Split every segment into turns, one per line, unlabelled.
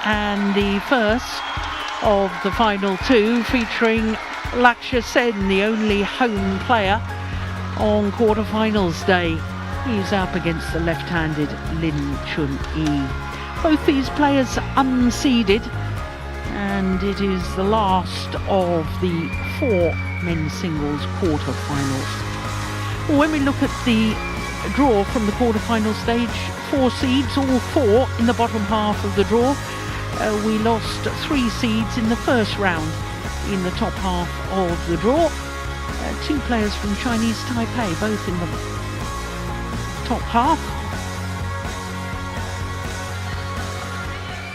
and the first of the final two, featuring Lakshya Sen, the only home player on quarterfinals day. He's up against the left-handed Lin Chun-Yi. Both these players unseeded, and it is the last of the 4 men's singles quarterfinals. Well, when we look at the draw from the quarterfinal stage, 4 seeds, all 4 in the bottom half of the draw. We lost 3 seeds in the first round in the top half of the draw. 2 players from Chinese Taipei, both in the top half.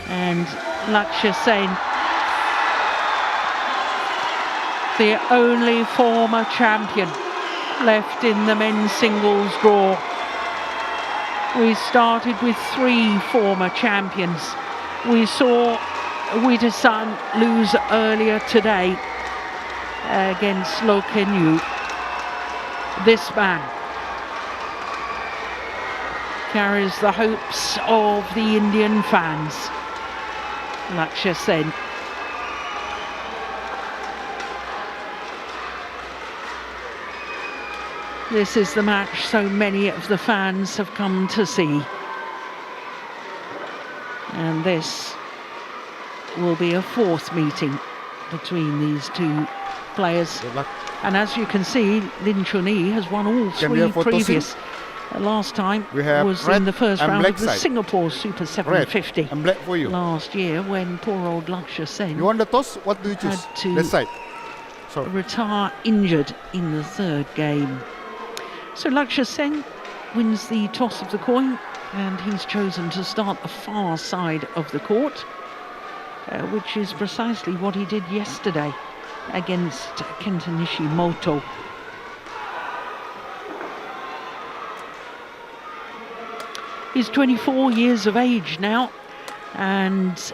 And Lakshya Sen, the only former champion left in the men's singles draw. We started with 3 former champions. We saw Sun lose earlier today against Lakshya Sen. This man carries the hopes of the Indian fans. Lakshya Sen. This is the match so many of the fans have come to see. And this will be a 4th meeting between these 2 players. And as you can see, Lin Chun-Yi has won all 3 previous. Last time was in the first round of the Singapore Super 750 last year, when poor old Lakshya Sen
you want the toss? What do you choose?
had to
This side.
retire injured in the 3rd game. So Lakshya Sen wins the toss of the coin, and he's chosen to start the far side of the court, which is precisely what he did yesterday against Kenta Nishimoto. He's 24 years of age now, and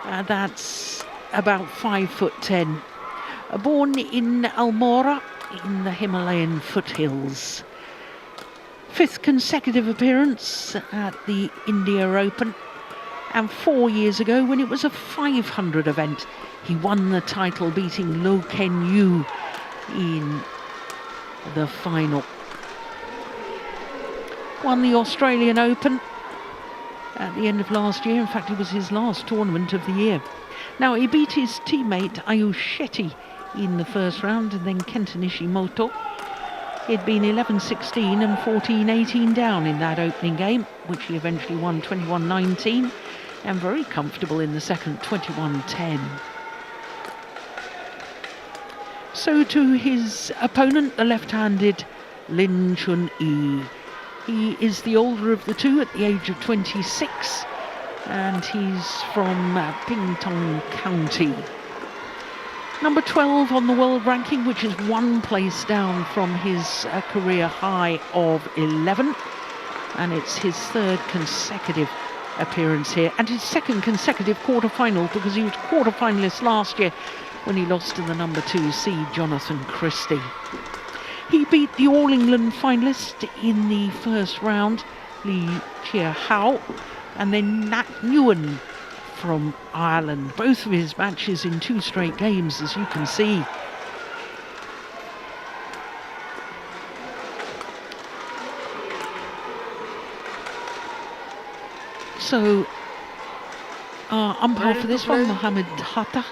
that's about 5'10". Born in Almora in the Himalayan foothills. 5th consecutive appearance at the India Open, and 4 years ago, when it was a 500 event, he won the title, beating Lakshya Sen in the final. Won the Australian Open at the end of last year. In fact, it was his last tournament of the year. Now, he beat his teammate Ayush Shetty in the first round, and then Kenta Nishimoto. He'd been 11-16 and 14-18 down in that opening game, which he eventually won 21-19, and very comfortable in the second, 21-10. So to his opponent, the left-handed Lin Chun-Yi. He is the older of the 2 at the age of 26, and he's from Pingtung County. Number 12 on the world ranking, which is 1 place down from his career high of 11. And it's his 3rd consecutive appearance here, and his 2nd consecutive quarterfinal, because he was quarterfinalist last year when he lost to the number 2 seed, Jonathan Christie. He beat the All England finalist in the first round, Lee Chia Hao, and then Nat Nguyen from Ireland. Both of his matches in 2 straight games, as you can see. So, umpire for this one, Mohammed Hatta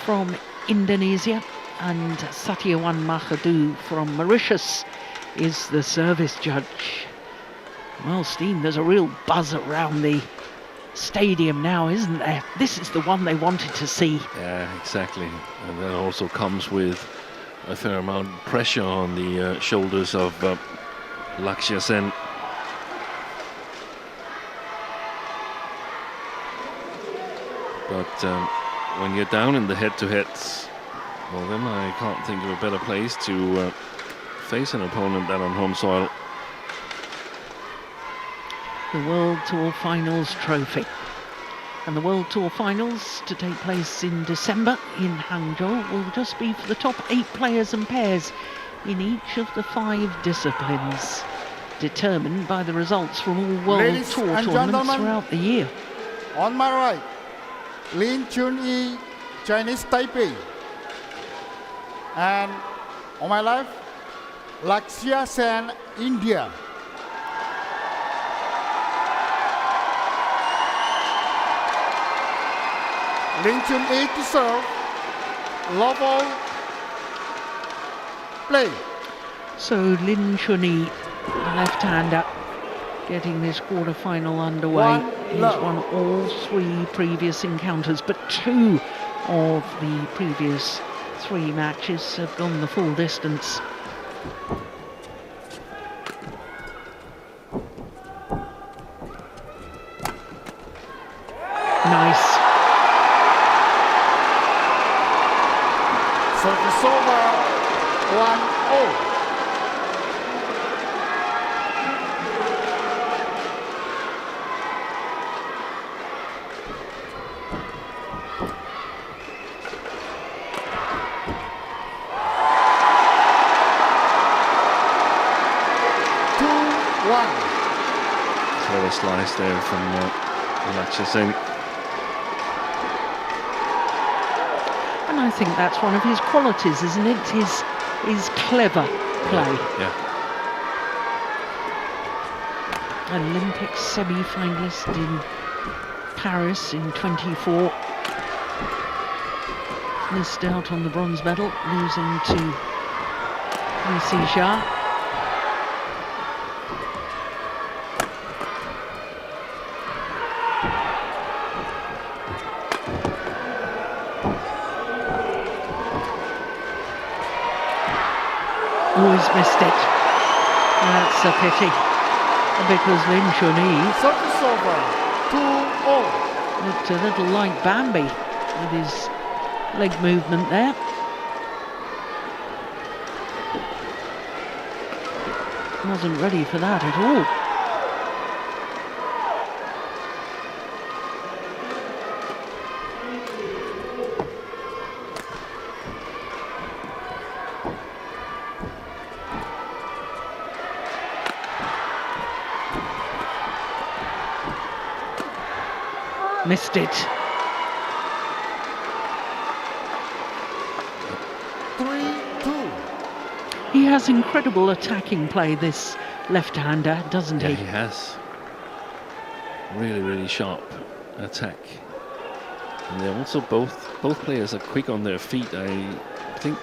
from Indonesia, and Satyawan Mahadu from Mauritius is the service judge. Well, Steen, there's a real buzz around the stadium now, isn't there? This is the one they wanted to see.
Yeah, exactly. And that also comes with a fair amount of pressure on the shoulders of Lakshya Sen. But when you're down in the head-to-heads, well, then I can't think of a better place to face an opponent than on home soil.
The World Tour Finals trophy. And the World Tour Finals, to take place in December in Hangzhou, will just be for the top 8 players and pairs in each of the 5 disciplines, determined by the results from all World Tour tournaments throughout the year.
On my right, Lin Chun-Yi, Chinese Taipei. And on my left, Lakshya Sen, India. Lin Chun-Yi to serve. Level play.
So Lin Chun-Yi, left-hander, getting this quarter-final underway. He's won all 3 previous encounters, but 2 of the previous 3 matches have gone the full distance. Nice.
Service over 1-0.
Clever slice there from Lakshya Sen.
And I think that's one of his qualities, isn't it? His clever play.
Yeah.
Olympic semi-finalist in Paris in 24. Missed out on the bronze medal, losing to Li Shah. Always missed it. That's a pity. Because Lin Chun-Yi
Service over 2-0.
looked a little like Bambi with his leg movement there. Wasn't ready for that at all. Missed it.
3-2.
He has incredible attacking play, this left-hander, doesn't
Yeah,
he?
he has. Really, really sharp attack. And they're also both players are quick on their feet. I think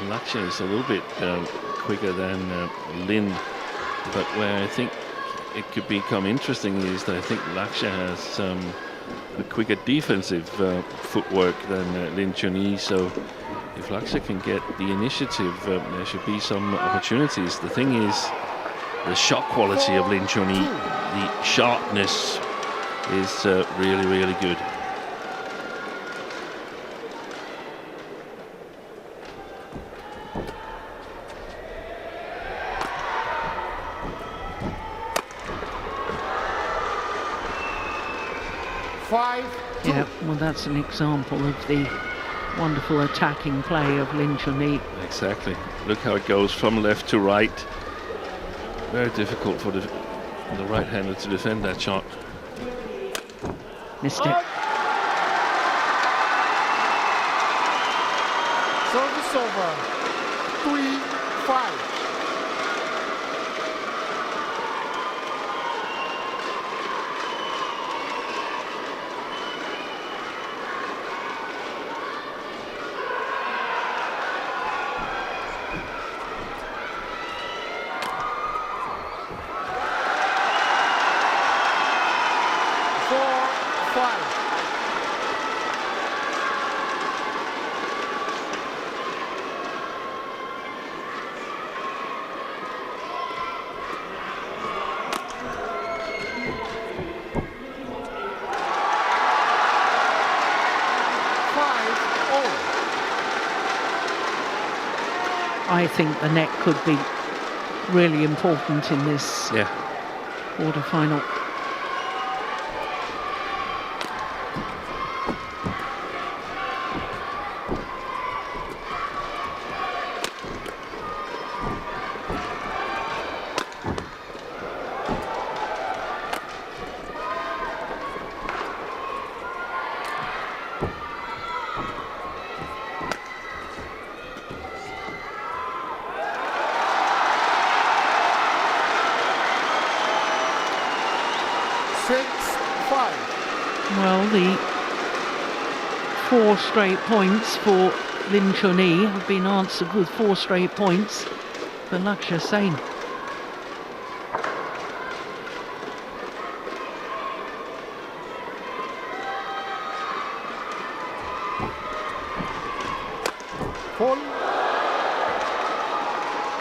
Lakshya is a little bit quicker than Lin, but where I think it could become interesting is that I think Lakshya has a quicker defensive footwork than Lin Chun-Yi. So if Lakshya can get the initiative, there should be some opportunities. The thing is, the shot quality of Lin Chun-Yi, the sharpness is really, really good.
Yeah, well, that's an example of the wonderful attacking play of Lin Chun-Yi.
Exactly. Look how it goes from left to right. Very difficult for the right-hander to defend that shot.
Missed it.
Service over 3-5.
I think the net could be really important in this quarter-final. Well, the 4 straight points for Lin Chun-Yi have been answered with 4 straight points for Lakshya Sen.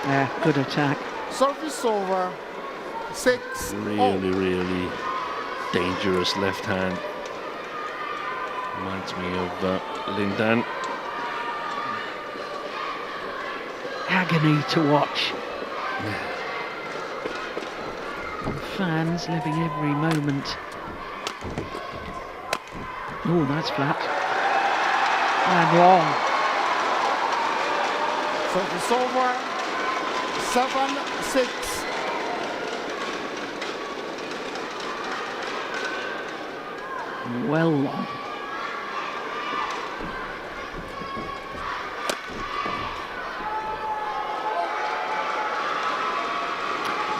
Yeah, good attack.
Service over. 6.
Really dangerous left hand. Reminds me of Lin Dan.
Agony to watch. Fans living every moment. Oh, that's flat. And long.
Service over. 7-6.
Well long.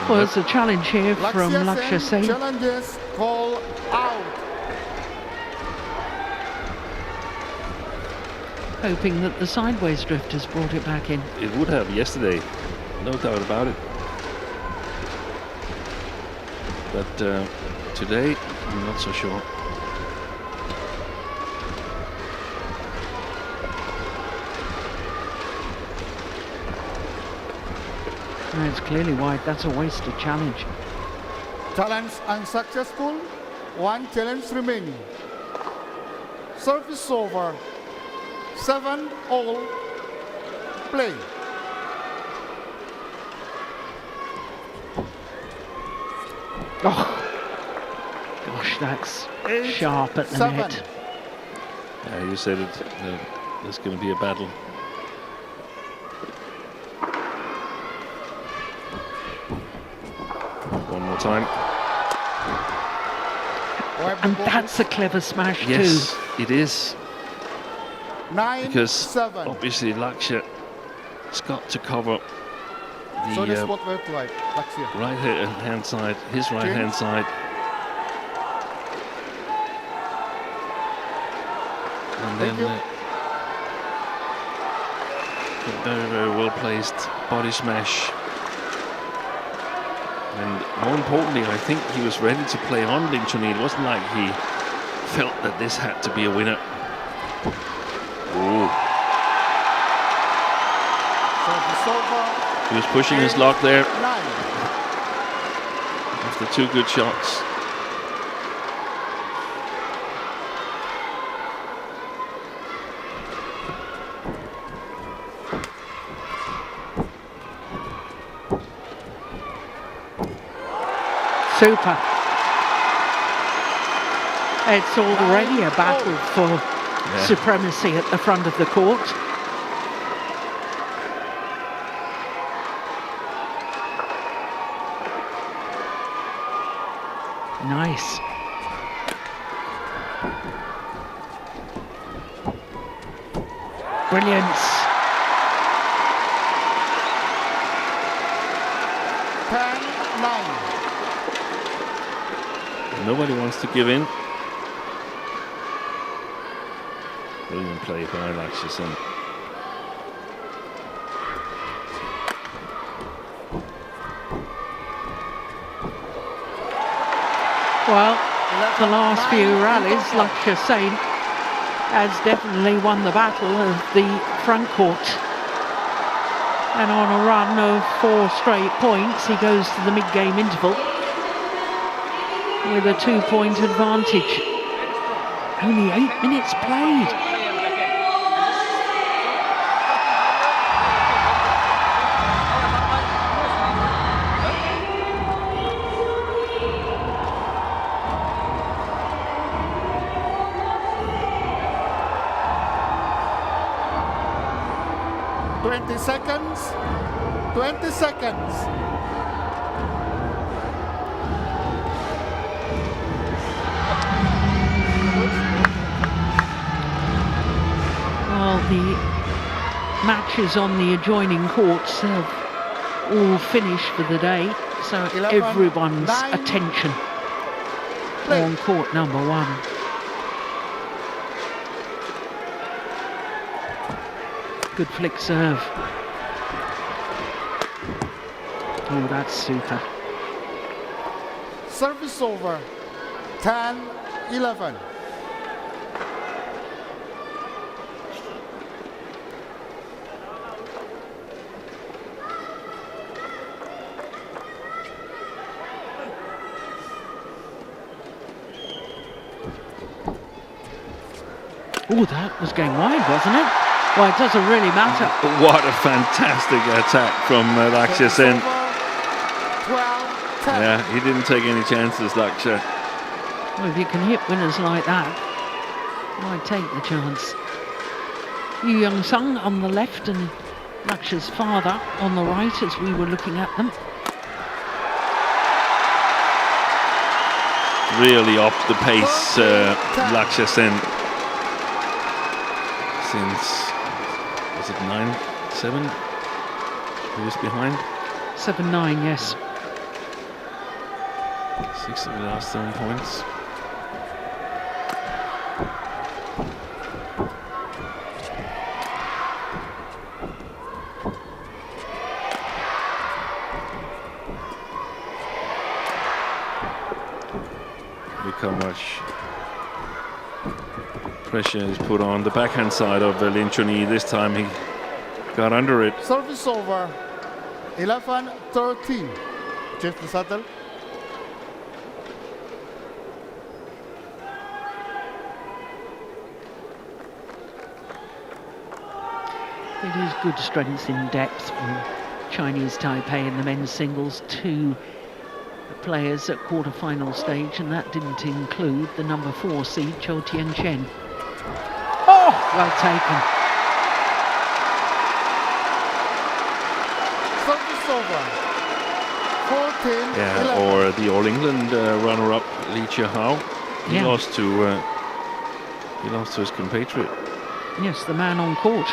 Well, it's a challenge here from Lakshya Sen.
Challenges call out.
Hoping that the sideways drift has brought it back in.
It would have yesterday, no doubt about it. But today, I'm not so sure.
No, it's clearly wide. That's a wasted challenge.
Challenge unsuccessful. 1 challenge remaining. Service over. 7-all. Play.
Oh, gosh, that's
8,
sharp at the
7.
net.
You said it. There's going to be a battle. One more time.
And that's a clever smash
Yes,
too.
it is.
9,
Because
7.
obviously Lakshya has got to cover
So
the
that's what we like. Lakshya.
right hand side, his right hand side. And
Thank
then
you.
a very well placed body smash. And more importantly, I think he was ready to play on Lin Chun-Yi. It wasn't like he felt that this had to be a winner. Ooh.
Service over.
He was pushing his luck there
9.
after 2 good shots.
Super. It's already a battle for supremacy at the front of the court. Nice. Brilliance.
10-9.
Nobody wants to give in. Brilliant play by Lakshya Sen.
Well, the last few rallies, Lakshya Sen has definitely won the battle of the front court. And on a run of 4 straight points, he goes to the mid-game interval with a 2-point advantage. Only 8 minutes played.
Seconds. 20 seconds.
Well, the matches on the adjoining courts have all finished for the day, so
11,
everyone's
9.
attention
Play.
on court number 1. Good flick serve. Oh, that's super.
Service over. 10-11.
Oh, that was going wide, wasn't it? Well, it doesn't really matter.
What a fantastic attack from Lakshya Sen.
12-10.
Yeah, he didn't take any chances, Lakshya.
Well, if you can hit winners like that, why take the chance? Yu Young-sung on the left and Lakshya's father on the right as we were looking at them.
Really off the pace, Lakshya Sen. Since, was it 9-7? He was behind?
7-9, yes.
6 of the last 7 points. Look how much pressure is put on the backhand side of Lin Chun-Yi. This time he got under it.
Service over. 11-13. Change the shuttle.
It is good strength in depth from Chinese Taipei in the men's singles. 2 players at quarter-final stage, and that didn't include the number 4 seed, Chou Tian-chen. Oh, well taken.
Service over. 14-11.
Yeah, or the All England runner-up Li Chihao. He
Yeah.
lost to his compatriot.
Yes, the man on court.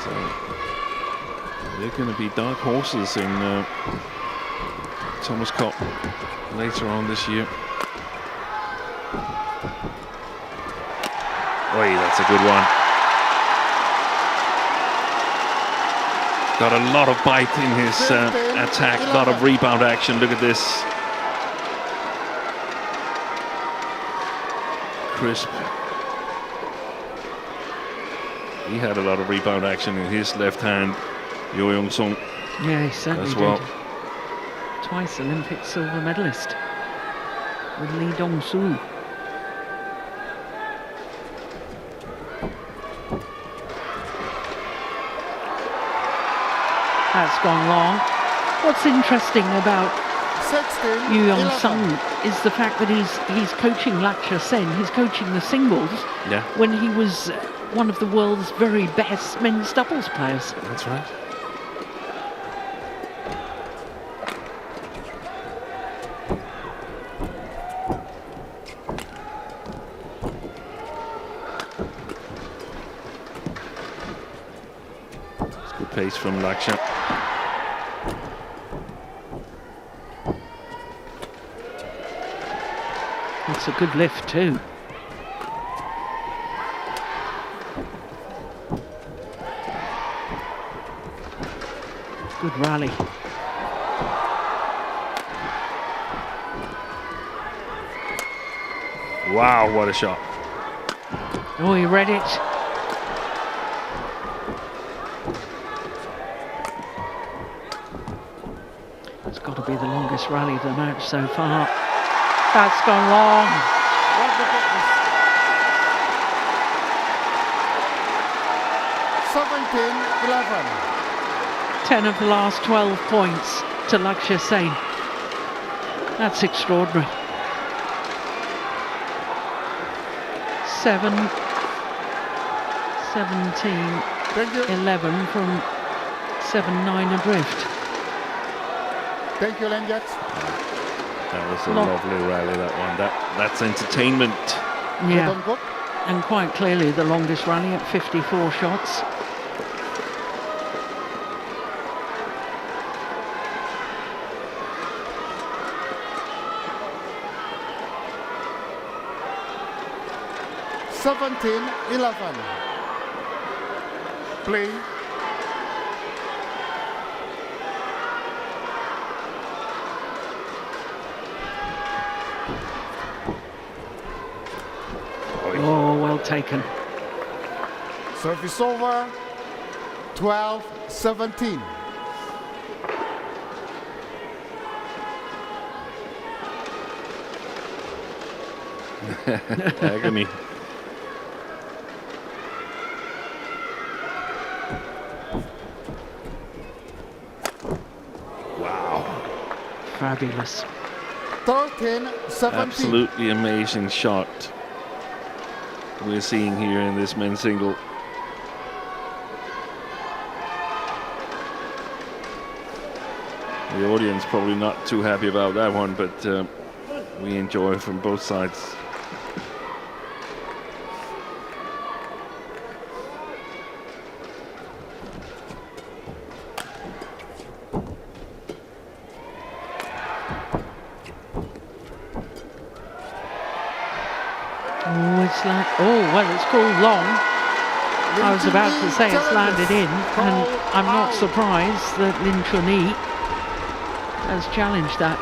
So they're going to be dark horses in Thomas Cup later on this year. Oi, that's a good one. Got a lot of bite in his attack, a lot of rebound action. Look at this. Crisp. He had a lot of rebound action in his left hand, Yo Young-sung.
Yeah, he certainly
As well.
did. Twice Olympic silver medalist with Lee Dong-soo. That's gone long. What's interesting about
16,
Yu Young-sung
11.
is the fact that he's coaching Lakshya Sen. He's coaching the singles
Yeah,
when he was one of the world's very best men's doubles players.
that's right. It's good pace from Lakshya.
It's a good lift too. Good rally.
Wow, what a shot.
Oh, he read it. It's got to be the longest rally of the match so far. That's gone long.
What the fuck is 17-11.
10 of the last 12 points to Lakshya Sen. That's extraordinary. 7, 17,
Thank you.
11 from 7-9 adrift.
Thank you, Lenjax.
That was a
Lo-
lovely rally, that one. That's entertainment.
Yeah,
Good on good.
and quite clearly the longest rally at 54 shots.
17-11. Play.
Oh, well taken.
Service over. 12-17.
Agony. Wow.
Fabulous.
13-17.
Absolutely amazing shot we're seeing here in this men's single. The audience probably not too happy about that one, but we enjoy from both sides.
Oh, it's like, oh, well, it's called long. I was about to say it's landed in, and I'm not surprised that Lin Chun-Yi has challenged that.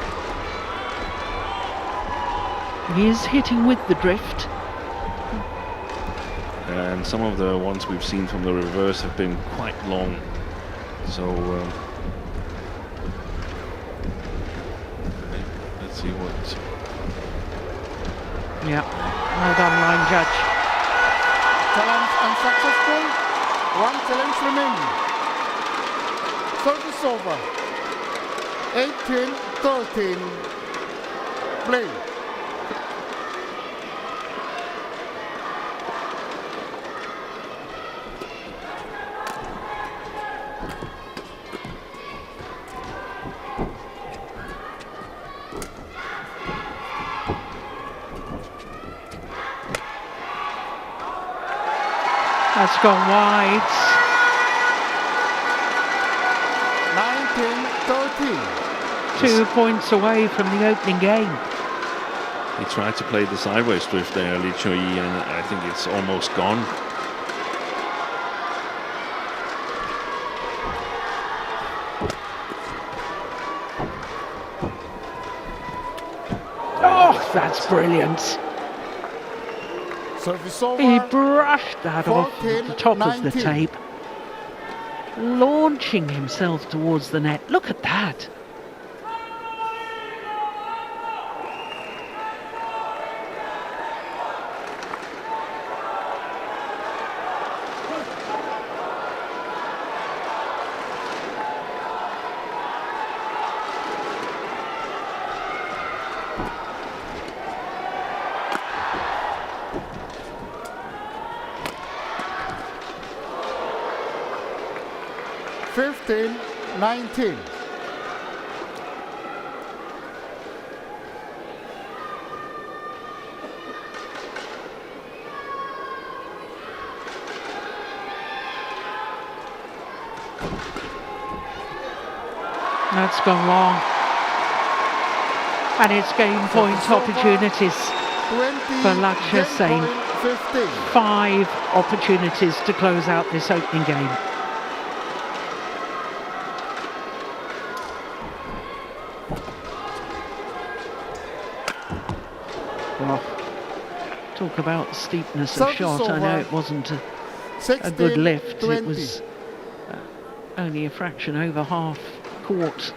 He is hitting with the drift.
And some of the ones we've seen from the reverse have been quite long. So let's see what.
Yeah, well done, line judge.
Challenge unsuccessful. One challenge remaining. Service over. 18-13. Play.
That's gone wide.
19-13.
2 points away from the opening game.
He tried to play the sideways drift there, Lin Chun-Yi, and I think it's almost gone.
Oh, that's brilliant.
Service over.
He brushed that off the top of the
14-19.
tape, launching himself towards the net. Look at that.
Fifteen, 19.
That's gone long. And it's game point opportunities for Lakshya Sen.
15.
5 opportunities to close out this opening game. Well, talk about steepness of
Service
shot. I know
over.
it wasn't a
16,
good lift.
20.
It was only a fraction over half court.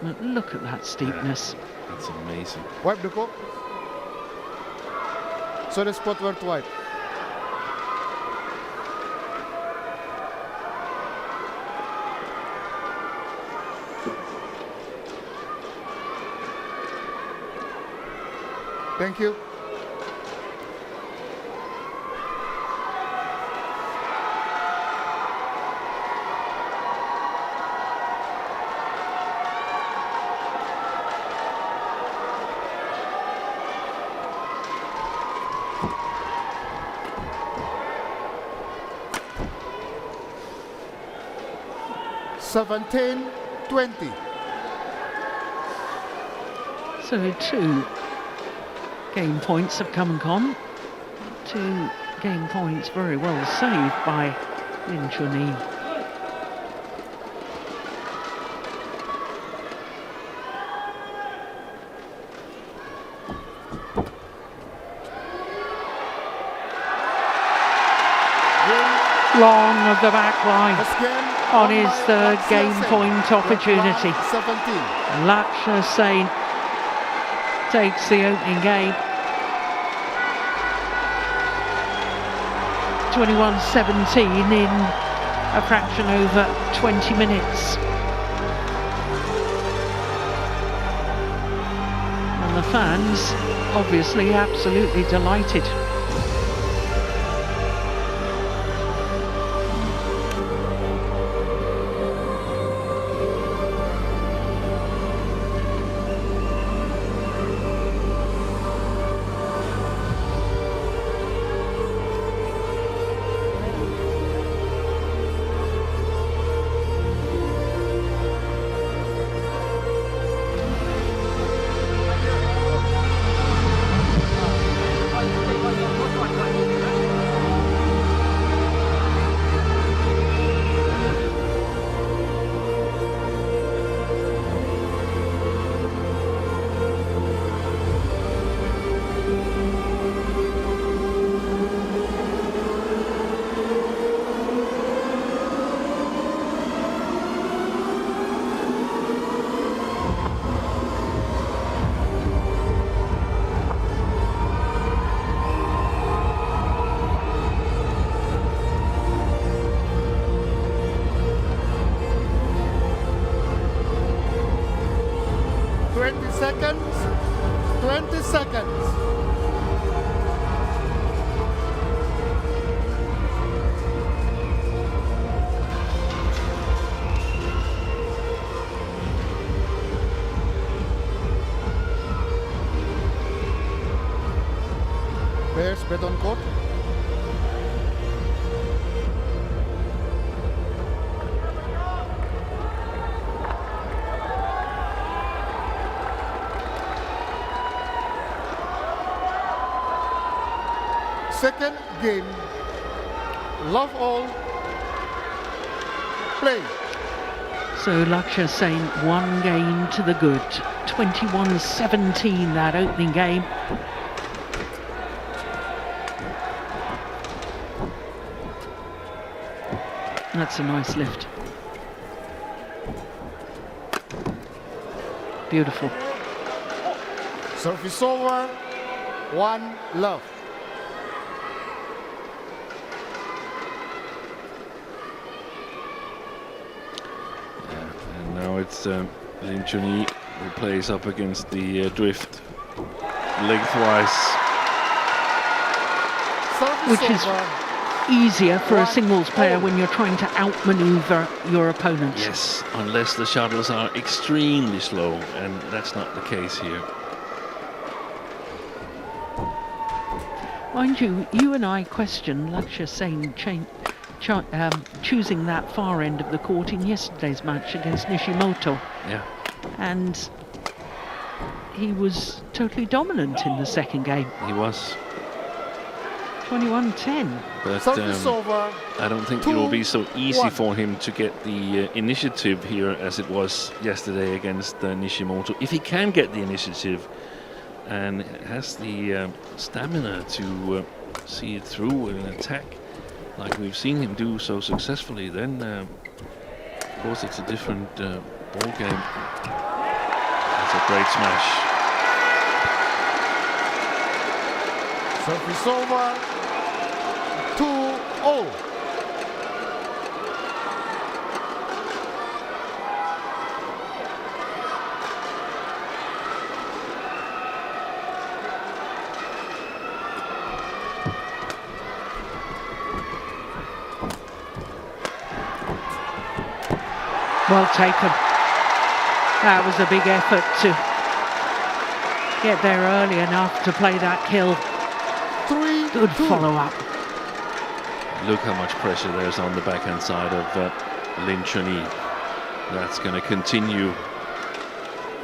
But look at that steepness.
That's amazing.
Wipe the court. So the spot were to wipe. Thank you. Seventeen, 20.
So 2 game points have come and gone. to gain points. Very well saved by Lin Chun-Yi. Long of the back line on his third game point opportunity.
17.
Lakshya Sen takes the opening game. 21-17 in a fraction over 20 minutes. And the fans obviously absolutely delighted.
Players bet on court. Second game. Love all. Play.
So Lakshya Sen, one game to the good. 21-17 that opening game. That's a nice lift. Beautiful.
Service over. 1-love.
And now it's Lin Chun-Yi who plays up against the drift lengthwise.
Service
Which is
over.
Easier for a singles player when you're trying to outmaneuver your opponents.
Yes, unless the shuttles are extremely slow, and that's not the case here.
Mind you, you and I question Lakshya Sen choosing that far end of the court in yesterday's match against Nishimoto.
Yeah.
And he was totally dominant in the second game.
He was.
21-10.
But
over.
I don't think it will be so easy for him to get the initiative here as it was yesterday against Nishimoto. If he can get the initiative and has the stamina to see it through in an attack like we've seen him do so successfully, then of course it's a different ball game. That's a great smash.
Service over. 2-0.
Well taken. That was a big effort to get there early enough to play that kill.
3-2.
Good follow-up.
Look how much pressure there's on the backhand side of Lin Chun-Yi. That's going to continue,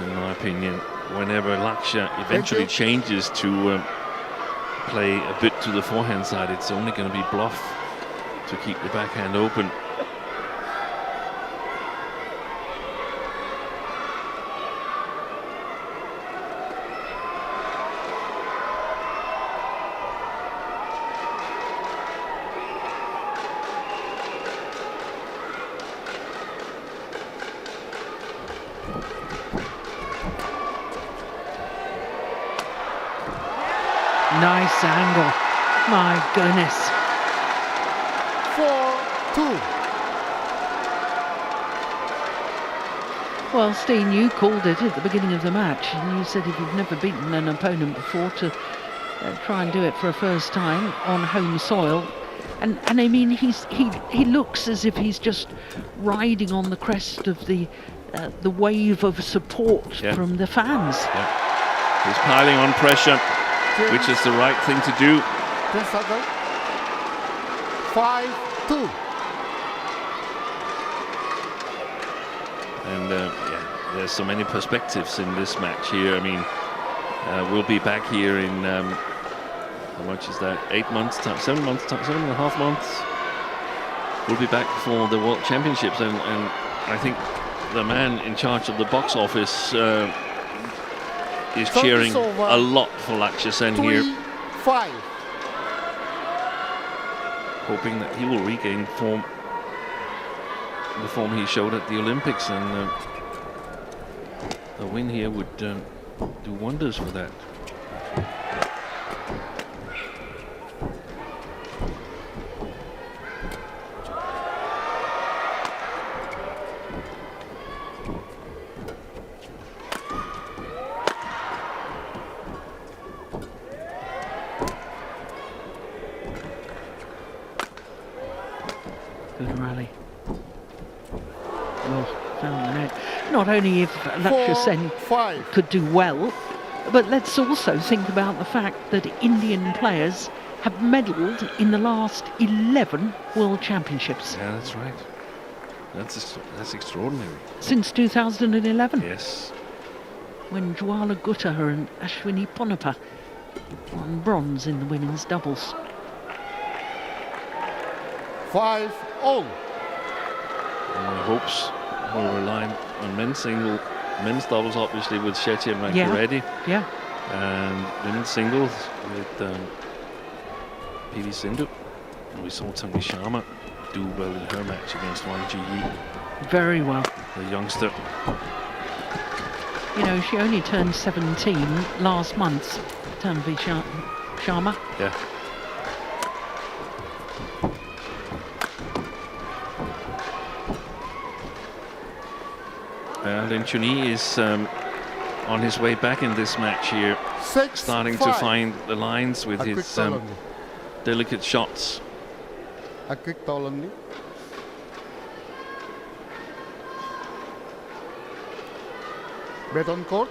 in my opinion, whenever Lakshya eventually changes to play a bit to the forehand side. It's only going to be bluff to keep the backhand open.
Nice angle. My goodness.
4-2.
Well, Steen, you called it at the beginning of the match, and you said if you've never beaten an opponent before, to try and do it for a first time on home soil. And I mean, he looks as if he's just riding on the crest of the wave of support from the fans.
Yeah. He's piling on pressure, which is the right thing to do.
5-2.
And there's so many perspectives in this match here. I mean, we'll be back here in how much is that? 8 months time, 7 months time, 7.5 months. We'll be back for the World Championships, and I think the man in charge of the box office is cheering a lot for Lakshya Sen here,
3-5.
hoping that he will regain form, the form he showed at the Olympics, and a win here would do wonders for that.
Good rally. Well, found the net. Not only if Lakshya Sen
4-5.
could do well, but let's also think about the fact that Indian players have medalled in the last 11 World Championships.
Yeah, that's right. That's extraordinary.
Since 2011,
Yes.
when Jwala Gutta and Ashwini Ponappa won bronze in the women's doubles.
5-all.
And my hopes will rely on men's doubles, obviously, with Shetty and Rankireddy.
Yeah.
And women's singles with PV Sindhu. And we saw Tanvi Sharma do well in her match against Chun-Yi,
Very well.
the youngster.
You know, she only turned 17 last month, Tanvi Sharma.
Yeah. Lin Chun-Yi is on his way back in this match here,
6-5.
starting to find the lines with
A quick
his
ball only.
delicate shots.
A quick ball only. Bet on court.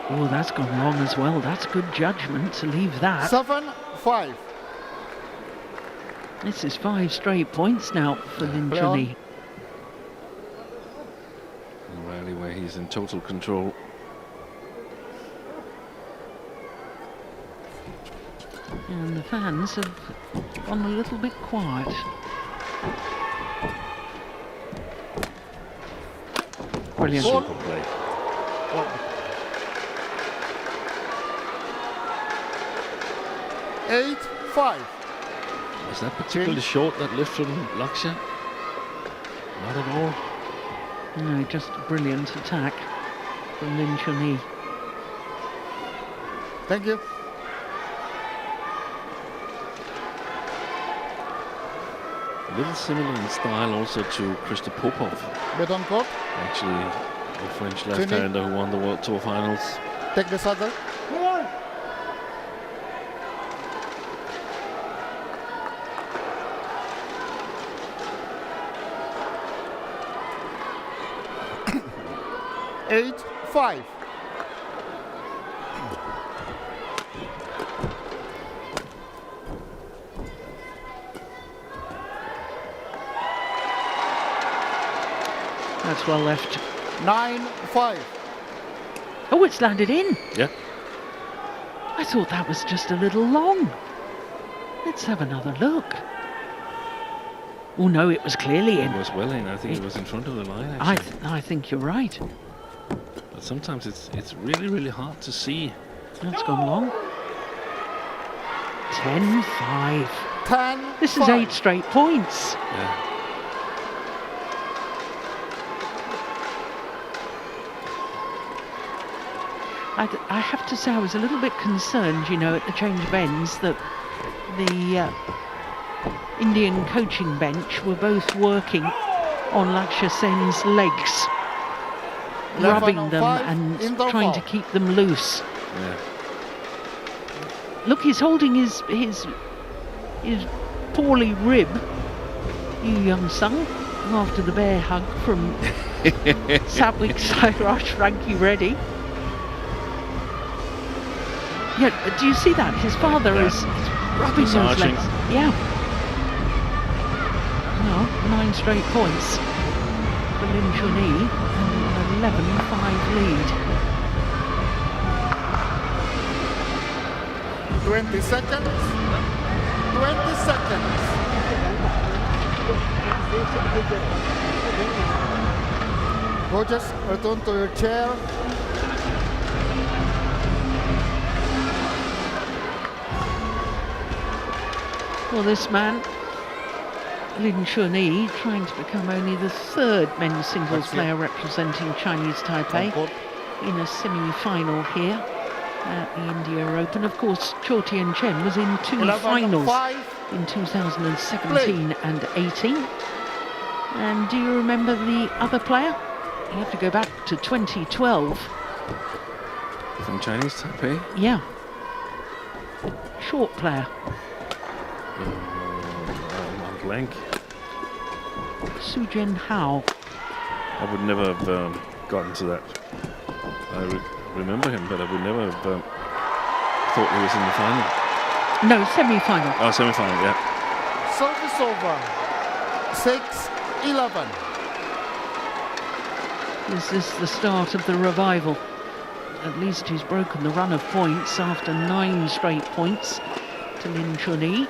Oh, that's gone long as well. That's good judgment to leave that.
7-5.
This is 5 straight points now for Lin
Play
Chun-Yi.
A rally where he's in total control.
And the fans have gone a little bit quiet. Brilliant.
Ball.
Super play.
8-5.
Was that particularly short, that lift from Lakshya? Not at all.
No, just a brilliant attack from Lin Chun-Yi.
Thank you.
A little similar in style also to Krista Popov.
Bet on court.
Actually the French left-hander who won the World Tour Finals.
Take the saddle. 8-5.
That's well left.
9-5.
Oh, it's landed in.
Yeah.
I thought that was just a little long. Let's have another look. Oh no, it was clearly in.
It was well in. I think it was in front of the line,
I
actually.
think you're right.
But sometimes it's really, really hard to see.
That's gone long. 10-5.
10-5.
This is 8 straight points.
Yeah.
I have to say I was a little bit concerned, you know, at the change of ends that the Indian coaching bench were both working on Lakshya Sen's legs, rubbing them and trying to keep them loose.
Yeah.
Look, he's holding his poorly rib, Yu Young Sung, after the bear hug from Satwik Sairaj, Frankie Reddy. Yeah, do you see that? His father is rubbing those
Massaging.
legs. Yeah. Well, 9 straight points for Lin Chun-Yi and an 11-5 lead.
20 seconds. 20 seconds. Coaches, return to your chair.
Well, this man, Lin Chun-Yi, trying to become only the 3rd men's singles
That's it.
player representing Chinese Taipei in a semi-final here at the India Open. Of course, Cho Tien-chen was in 2 finals
11-5.
in 2017 and 18. And do you remember the other player? You have to go back to 2012.
From Chinese Taipei.
Yeah. Short player.
I'm blank.
Su Jian Hao.
I would never have gotten to that. I remember him, but I would never have thought he was in the final.
No, semi-final.
Oh, semi-final, yeah.
Service over. 6-11.
Is this the start of the revival? At least he's broken the run of points after 9 straight points to Lin Chun-Yi.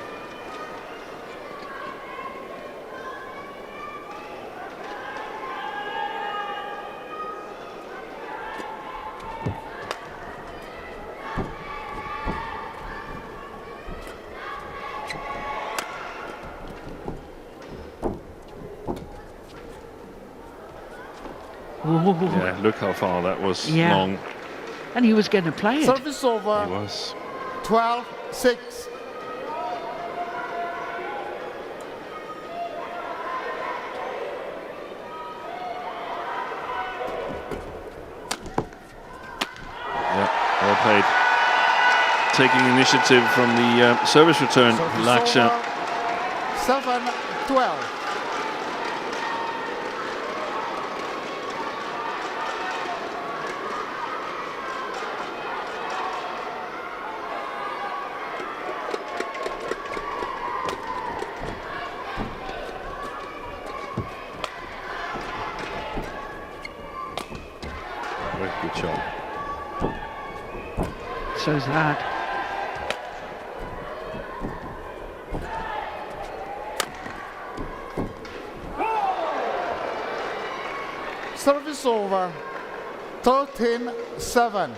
Yeah, look how far that was long.
And he was going to play it.
Service
He
over.
was.
12-6.
Yeah, well played. Taking initiative from the service return, Lakshya.
7-12.
Very good shot.
So's that.
Service over. 13-7.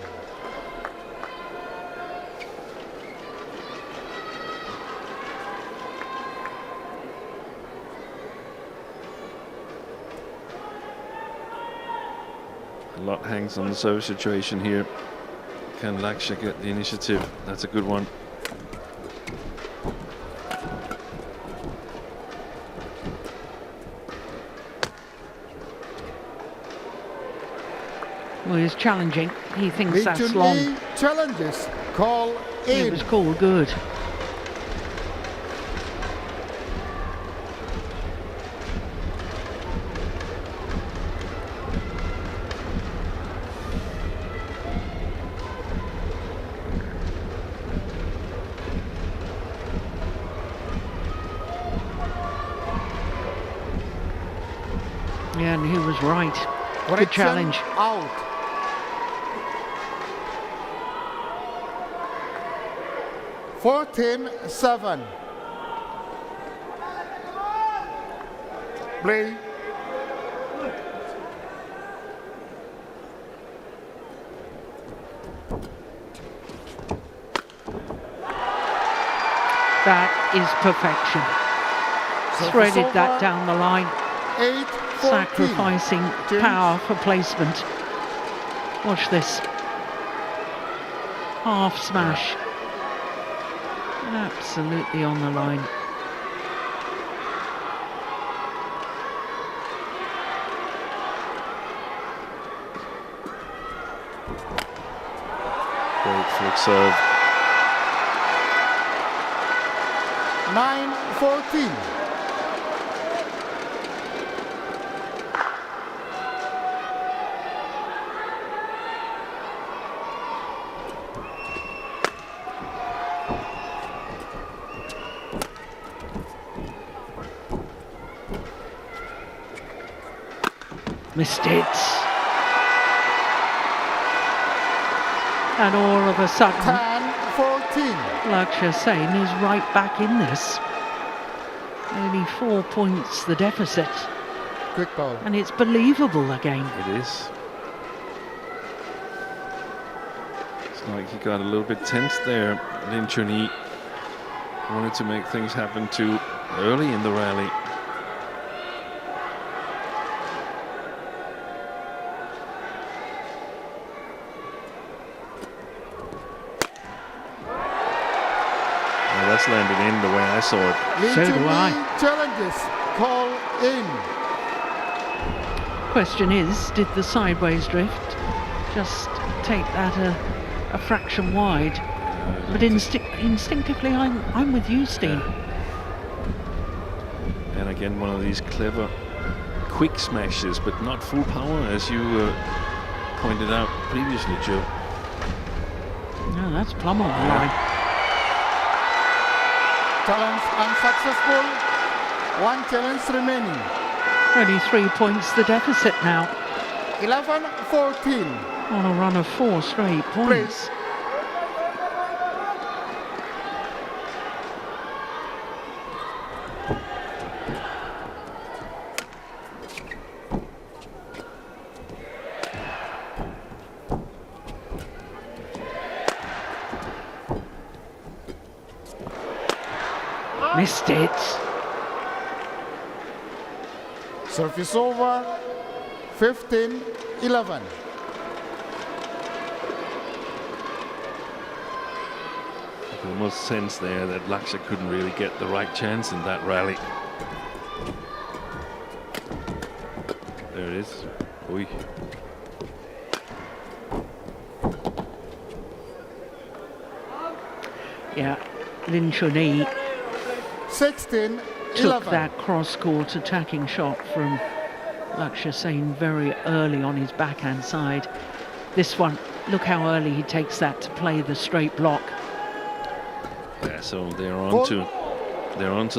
A lot hangs on the service situation here. Can Lakshya get the initiative? That's a good one.
Well, he's challenging. He thinks
Lin
that's
Chun-Yi
long.
challenges. Call
It
in.
was called good. Yeah, and he was right. Good
Correction,
challenge.
Out. (14-7). Play.
That is perfection.
Service
Threaded that
over.
down the line,
8-14.
sacrificing
James.
power for placement. Watch this. Half smash. Absolutely on the line.
Great flick serve.
9-14.
Missed it. And all of a sudden,
10-14.
Lakshya Sen is right back in this. Only 4 points the deficit,
Quick ball.
and it's believable again.
It is. It's like he got a little bit tense there. Lin Chun-Yi wanted to make things happen too early in the rally. That's landed in the way I saw it.
Lin
So do
Chun-Yi
I.
challenges. Call in.
Question is, did the sideways drift just take that a fraction wide? But instinctively, I'm with you, Steve.
And again, one of these clever, quick smashes, but not full power, as you pointed out previously, Joe.
No, that's plumb on the line.
Challenge unsuccessful. One challenge remaining.
Only 3 points the deficit now.
11-14.
On a run of 4 straight points. Missed it.
Service over. 15-11.
I could almost sense there that Lakshya couldn't really get the right chance in that rally. There it is. Oy.
Yeah, Lin Chun-Yi
16-11.
took that cross-court attacking shot from Lakshya Sen very early on his backhand side. This one, look how early he takes that to play the straight block.
Yeah, so they're onto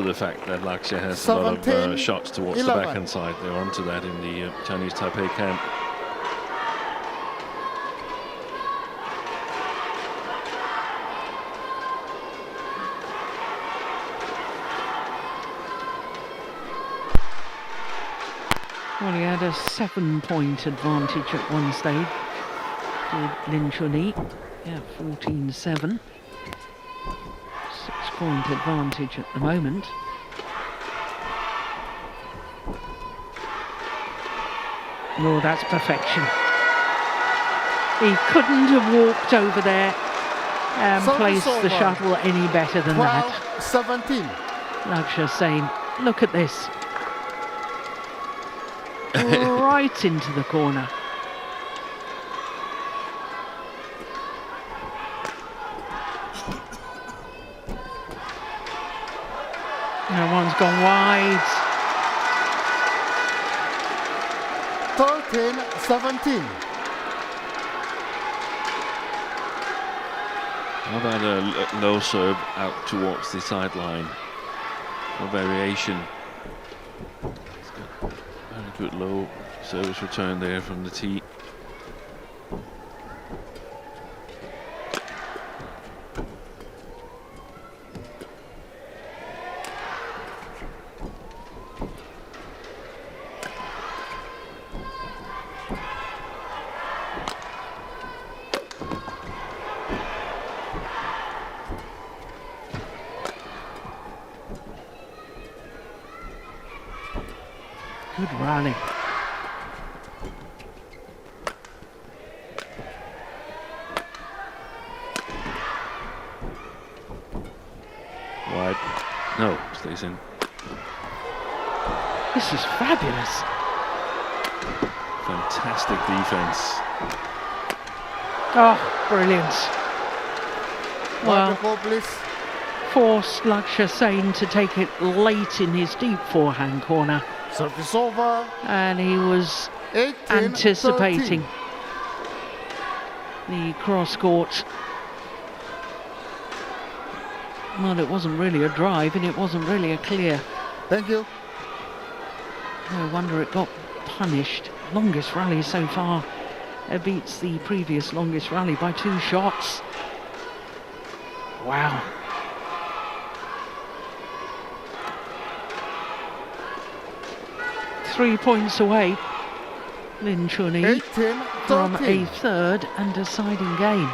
the fact that Lakshya has a lot of shots towards the
11.
backhand side. They're onto that in the Chinese Taipei camp.
Well, he had a 7-point advantage at one stage with Lin Chun-Yi. Yeah, 14-7. 6-point advantage at the moment. Oh, that's perfection. He couldn't have walked over there and
Service
placed the
over.
shuttle any better than that.
12-17.
Lakshya Sen, look at this. Right into the corner. That one's gone wide.
13-17.
How about a low serve out towards the sideline for variation? Very good low service return there from the tee.
Good rally.
Wide. No, stays in.
This is fabulous.
Fantastic defense.
Oh, brilliant. Well,
Wonderful, please.
forced Lakshya Sen to take it late in his deep forehand corner.
Service over.
And he was
18-13.
anticipating the cross court. Well, it wasn't really a drive and it wasn't really a clear.
Thank you.
No wonder it got punished. Longest rally so far. It beats the previous longest rally by 2 shots. Wow. Three points away, Lin Chun-Yi, from a
18-13.
third and deciding game.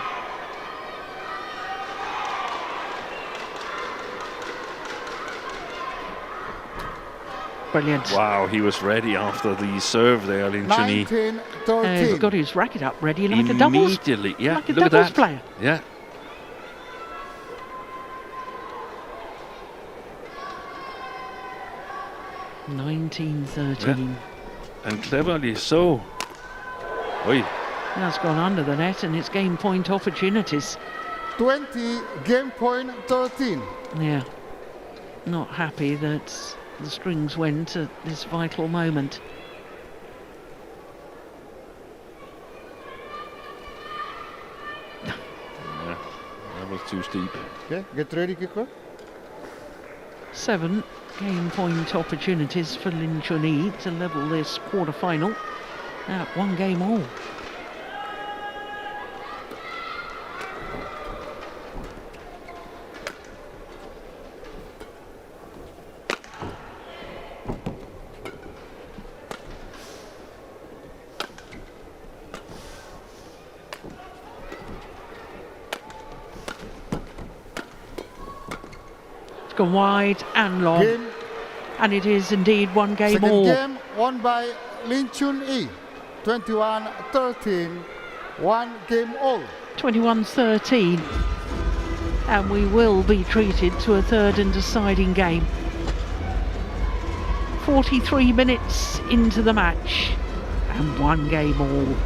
Brilliant.
Wow, he was ready after the serve there, Lin Chun-Yi.
19-13.
He's got his racket up ready like a doubles,
Immediately, yeah,
like a
look at
doubles
that.
player.
Yeah.
Yeah. 19-13.
And cleverly so. Oi.
That's gone under the net and it's game point opportunities.
20, game point 13.
Yeah. Not happy that the strings went at this vital moment.
Yeah, that was too steep.
Okay, get ready, kicker.
7 game point opportunities for Lin Chun-Yi to level this quarter-final at 1 game all. Gone wide and long,
Game,
and it is indeed 1 game
second
all.
game won by Lin Chun-Yi. 21-13. 1 game all.
21-13, and we will be treated to a third and deciding game. 43 minutes into the match and 1 game all.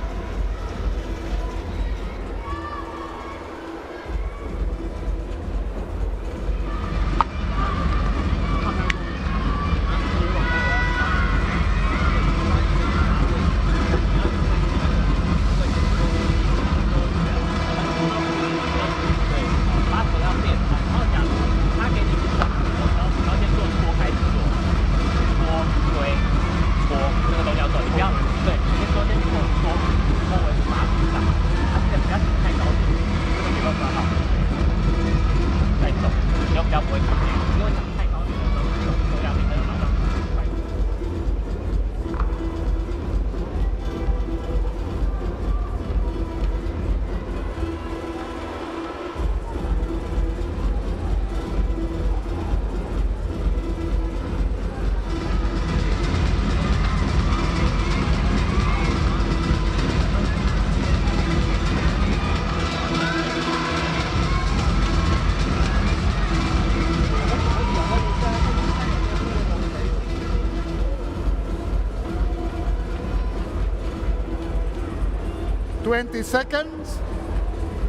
Twenty seconds.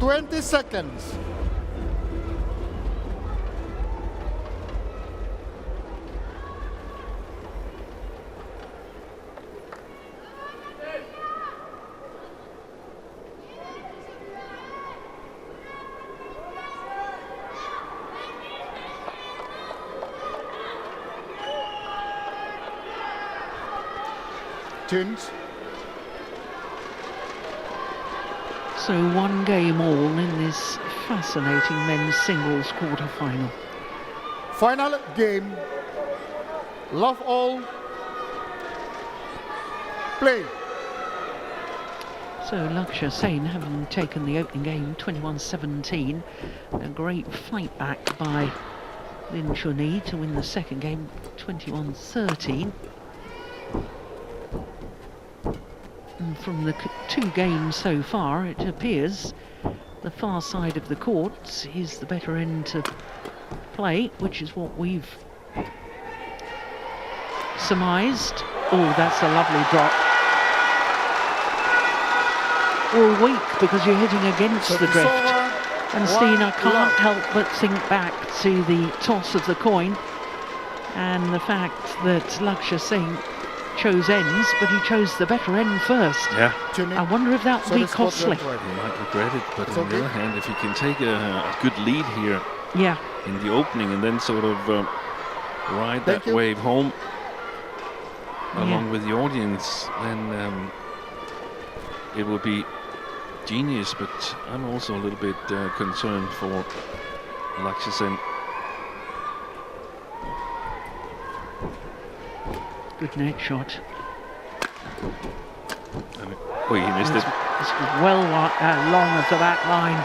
20 seconds. change.
So 1 game all in this fascinating men's singles quarter-final.
Final game. Love all. Play.
So Lakshya Sen having taken the opening game 21-17, a great fight back by Lin Chun-Yi to win the second game 21-13. And from the 2 games so far, it appears the far side of the court is the better end to play, which is what we've surmised. Oh, that's a lovely drop. All weak because you're hitting against the drift. And Stina can't help but think back to the toss of the coin and the fact that Lakshya Sen chose ends, but he chose the better end first.
Yeah.
I wonder if that will be costly.
He might regret it, but on the other hand, if he can take a good lead here in the opening and then sort of ride that wave home along with the audience, then it will be genius. But I'm also a little bit concerned for Lakshya Sen.
Good net shot.
Oh, he missed it.
It's well long of the back line.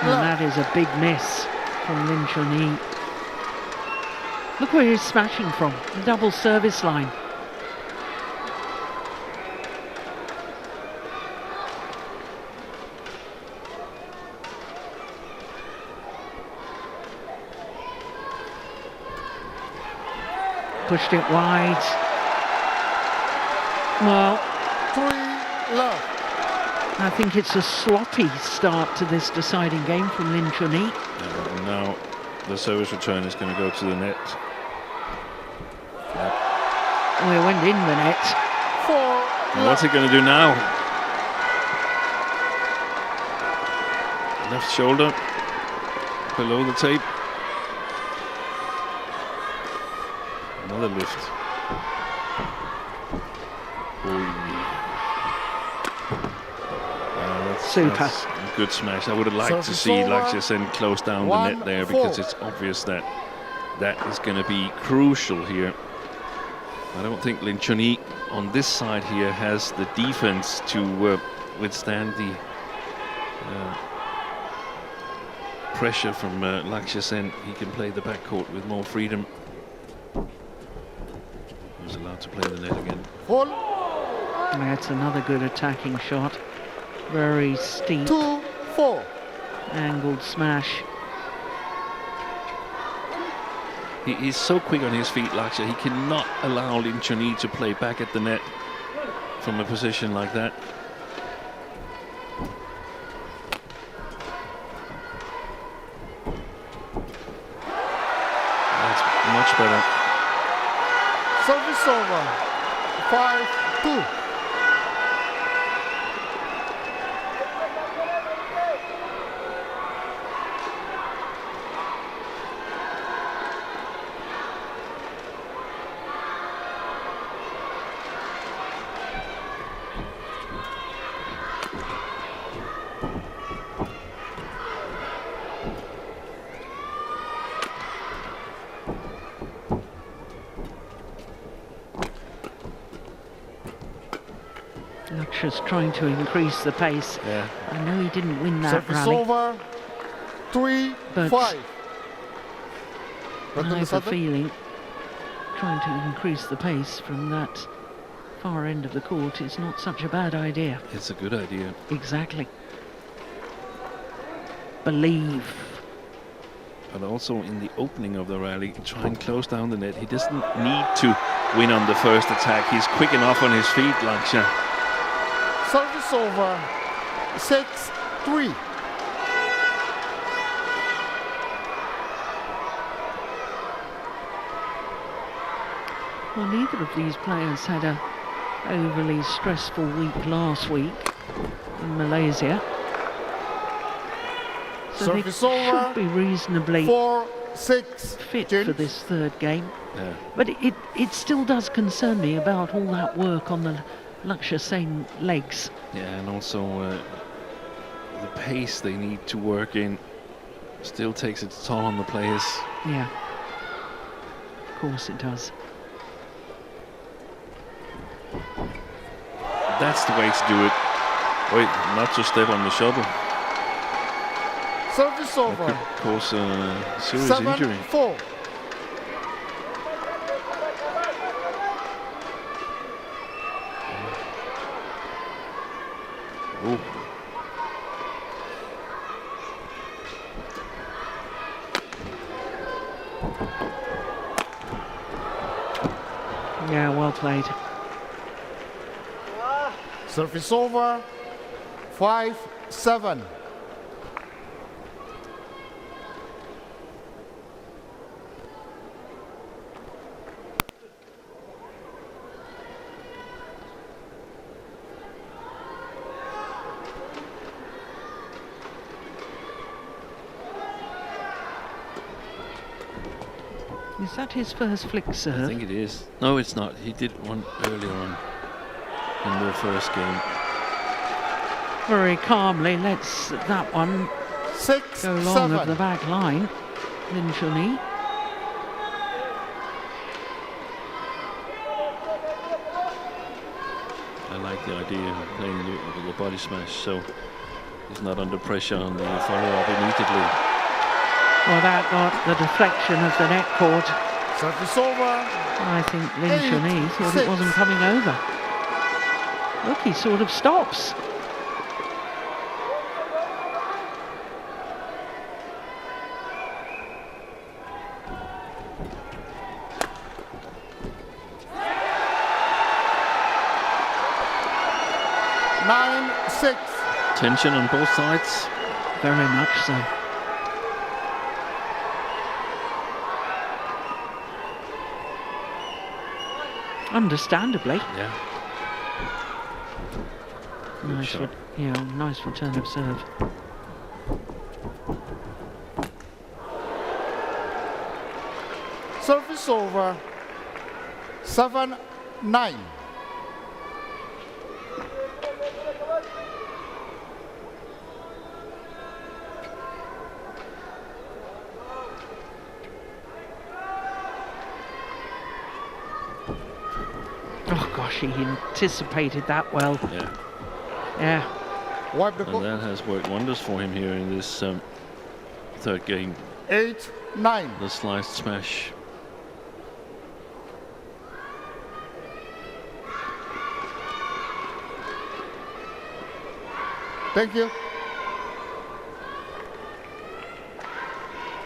And that is a big miss from Lin Chun-Yi. Look where he's smashing from, the double service line. Pushed it wide. Well,
3-love.
I think it's a sloppy start to this deciding game from Lin Chun-Yi.
Now the service return is going to go to the net.
Oh, it went in the net.
4-love.
What's he going to do now? Left shoulder below the tape. Another lift.
Super.
That's a good smash. I would have liked to see Lakshya Sen close down the net there, because it's obvious that that is going to be crucial here. I don't think Lin Chun-Yi on this side here has the defense to withstand the pressure from Lakshya Sen. He can play the backcourt with more freedom. He's allowed to play the net again.
That's another good attacking shot. Very steep.
2-4.
Angled smash.
He's so quick on his feet, Lakshya. He cannot allow Lin Chun-Yi to play back at the net from a position like that. That's much better.
Service over. 5-2.
Laksha's trying to increase the pace.
Yeah.
I know he didn't win that
Service
rally.
over. 3-5.
I have a feeling trying to increase the pace from that far end of the court is not such a bad idea.
It's a good idea.
Exactly. Believe.
But also in the opening of the rally, try and close down the net. He doesn't need to win on the first attack. He's quick enough on his feet, Lakshya.
Service over. 6-3.
Well, neither of these players had a overly stressful week last week in Malaysia. So they
Service over.
should be reasonably
6.
fit
Change.
for this third game.
Yeah.
But it still does concern me about all that work on the Lakshya Sen legs.
Yeah, and also the pace they need to work in still takes its toll on the players.
Yeah, of course it does.
That's the way to do it. Wait, not to step on the shuttle.
Service
That
over.
could cause a serious injury.
7-4.
Ooh.
Yeah, well played.
Service over. 5-7.
Is that his first flick
I
serve?
think it is. No, it's not. He did one earlier on in the first game.
Very calmly lets that one
6-7.
go long of the back line. Lin Chun-Yi.
I like the idea of playing with the body smash, so he's not under pressure on the follow-up immediately.
Well, that got the deflection of the net cord.
Service over.
I think Lin Chun-Yi thought it
8-6.
wasn't coming over. Look, he sort of stops.
Nine, 6.
Tension on both sides.
Very much so. Understandably.
Yeah.
Nice,
shot.
nice return of serve.
Service over. 7-9.
Oh gosh, he anticipated that well.
Yeah.
Yeah.
Wipe the
And
court.
that has worked wonders for him here in this third game.
8-9.
The sliced smash.
Thank you.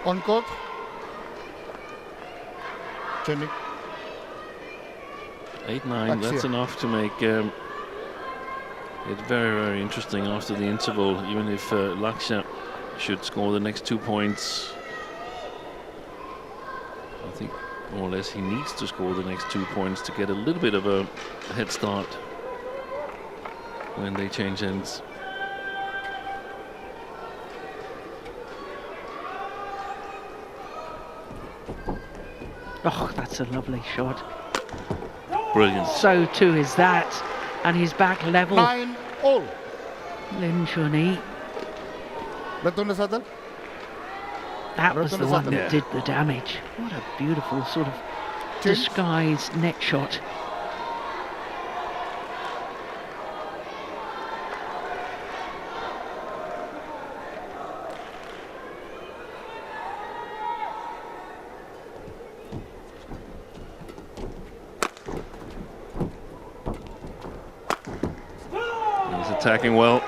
On court. Checking.
8-9, that's
Lakshya.
enough to make it very, very interesting after the interval, even if Lakshya should score the next 2 points. I think more or less he needs to score the next 2 points to get a little bit of a head start when they change ends.
Oh, that's a lovely shot.
Brilliant.
So too is that. And he's back level.
9-all.
Lin Chun-Yi.
Return the saddle.
That was
Right
the
on the
one
center.
that did the damage. What a beautiful sort of
Change.
disguised net shot.
He's attacking well.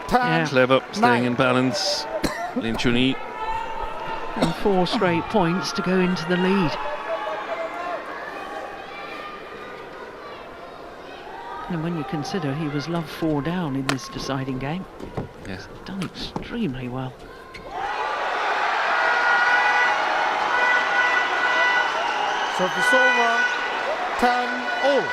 10.
Yeah.
Clever, staying
9.
in balance. Lin Chun-Yi.
And 4 straight points to go into the lead. And when you consider he was love 4 down in this deciding game,
Yeah.
done extremely well.
Service over. 10-all.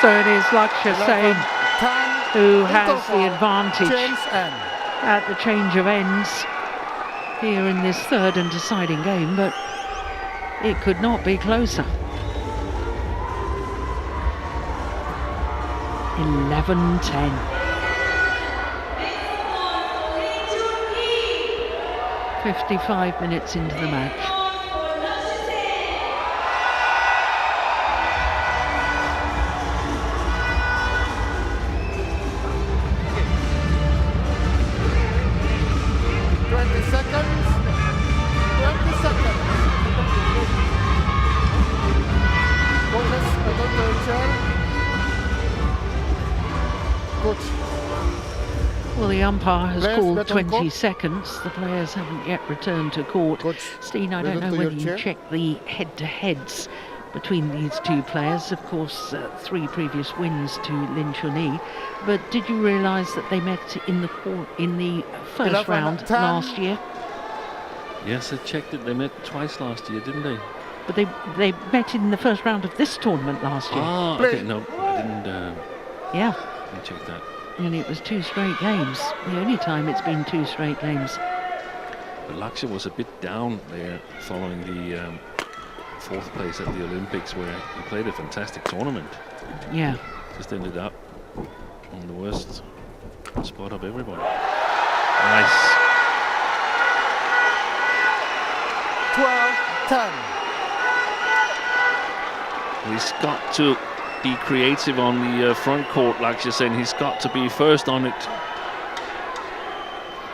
So it is Lakshya Sen
10,
who has the
interval,
advantage
change end.
at the change of ends here in this third and deciding game, but it could not be closer. 11-10. "55 minutes into the match. Well, the umpire has called 20 seconds. The players haven't yet returned to court. Steen, I don't know whether you checked the head-to-heads between these two players. Of course, 3 previous wins to Lin Chun-Yi. But did you realise that they met in the first round last year?
Yes, I checked it. They met twice last year, didn't they?
But they met in the first round of this tournament last year.
Ah, okay, no, I didn't.
Yeah.
Let me check that.
And it was 2 straight games. The only time it's been 2 straight games.
But Lakshya was a bit down there following the 4th place at the Olympics, where he played a fantastic tournament.
Yeah.
Just ended up on the worst spot of everybody. Nice.
12-10.
He's got to be creative on the front court, Lakshya Sen. He's got to be first on it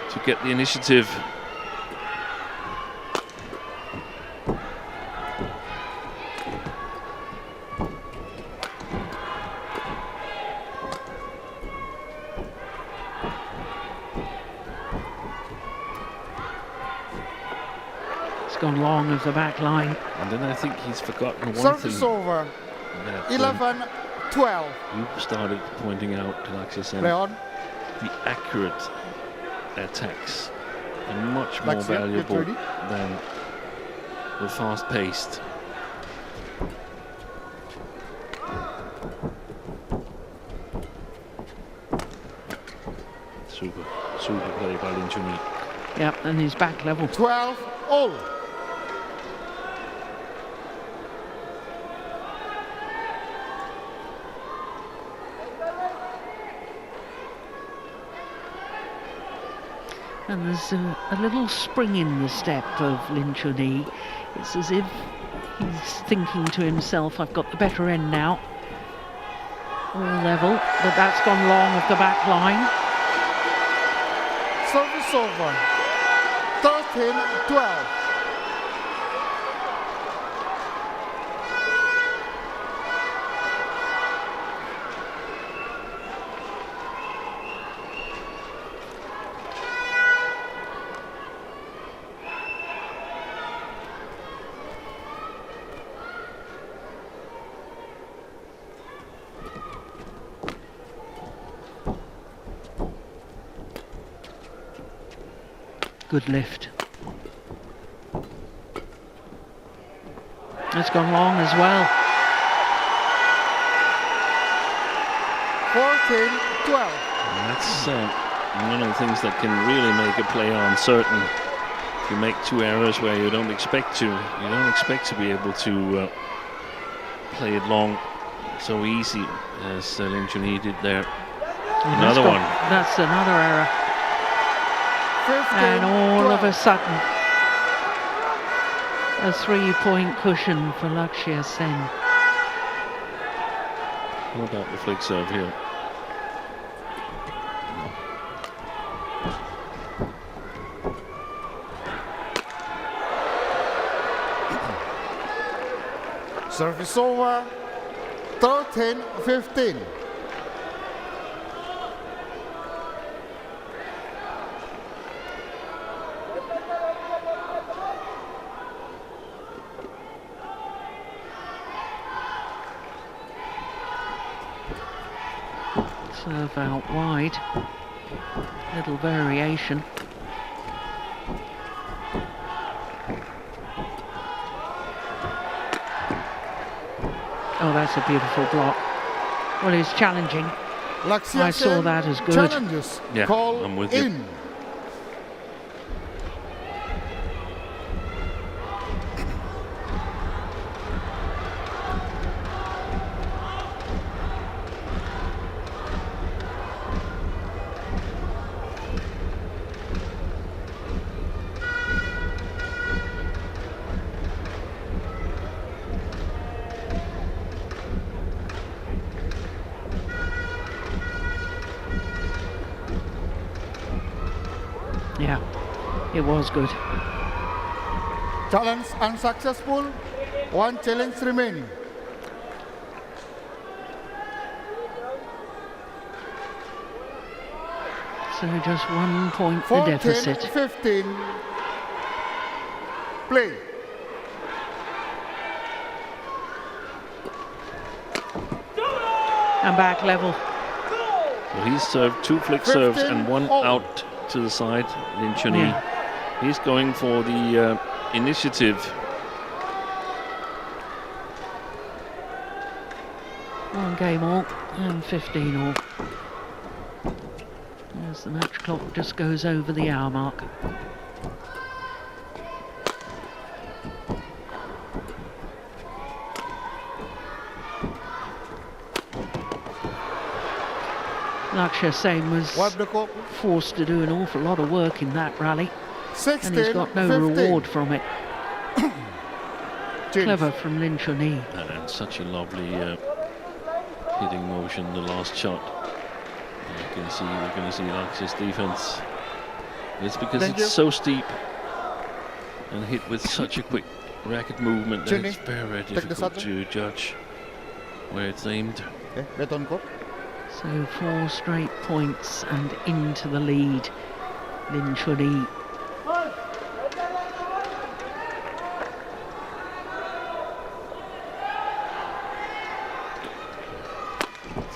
to get the initiative.
It's gone long of the back line.
And then I think he's forgotten one
Service
thing.
over.
That,
11-12.
you started pointing out to Lakshya Sen.
Play on.
The accurate attacks are much more
Lakshya,
valuable
get ready.
than the fast-paced. Super play by Lin Chun-Yi.
Yep, and he's back level.
12-all.
And there's a little spring in the step of Lin Chun-Yi. It's as if he's thinking to himself, I've got the better end now. All level, but that's gone long of the back line.
Service over. 13-12.
Good lift. It's gone long as well.
14-12.
And that's one of the things that can really make a player uncertain. If you make 2 errors where you don't expect to, be able to play it long so easy as Lin Chun-Yi did there. Another one.
That's another error.
15,
And all
12.
of a sudden, a 3-point cushion for Lakshya Sen.
What about the flick serve here?
Service over. 13-15.
Serve out wide. Little variation. Oh, that's a beautiful block. Well, he's challenging.
Lakshya
I saw
Sen
that as good.
Challenges.
Yeah,
Call
I'm with you.
in.
Yeah, it was good.
Challenge unsuccessful. One challenge remaining.
So just 1 point the
14,
deficit.
15. Play.
And back level.
Well, he's served 2 flick serves and 1
all.
out to the side, Lin Chun-Yi.
Yeah.
He's going for the initiative.
1 game all and 15 all. As the match clock just goes over the hour mark. Lakshya Sen was
Wipe the court.
forced to do an awful lot of work in that rally,
16,
and he's got no
15.
reward from it.
Change.
Clever from Lin Chun-Yi.
And such a lovely hitting motion, the last shot. You can see, we're going to see Lakshya's defense. It's because
Thank
it's
you.
so steep and hit with such a quick racket movement that
Chun-Yi,
it's very
take the
difficult
shuttle.
to judge where it's aimed.
Okay, bet on court.
So 4 straight points and into the lead. Lin Chun-Yi.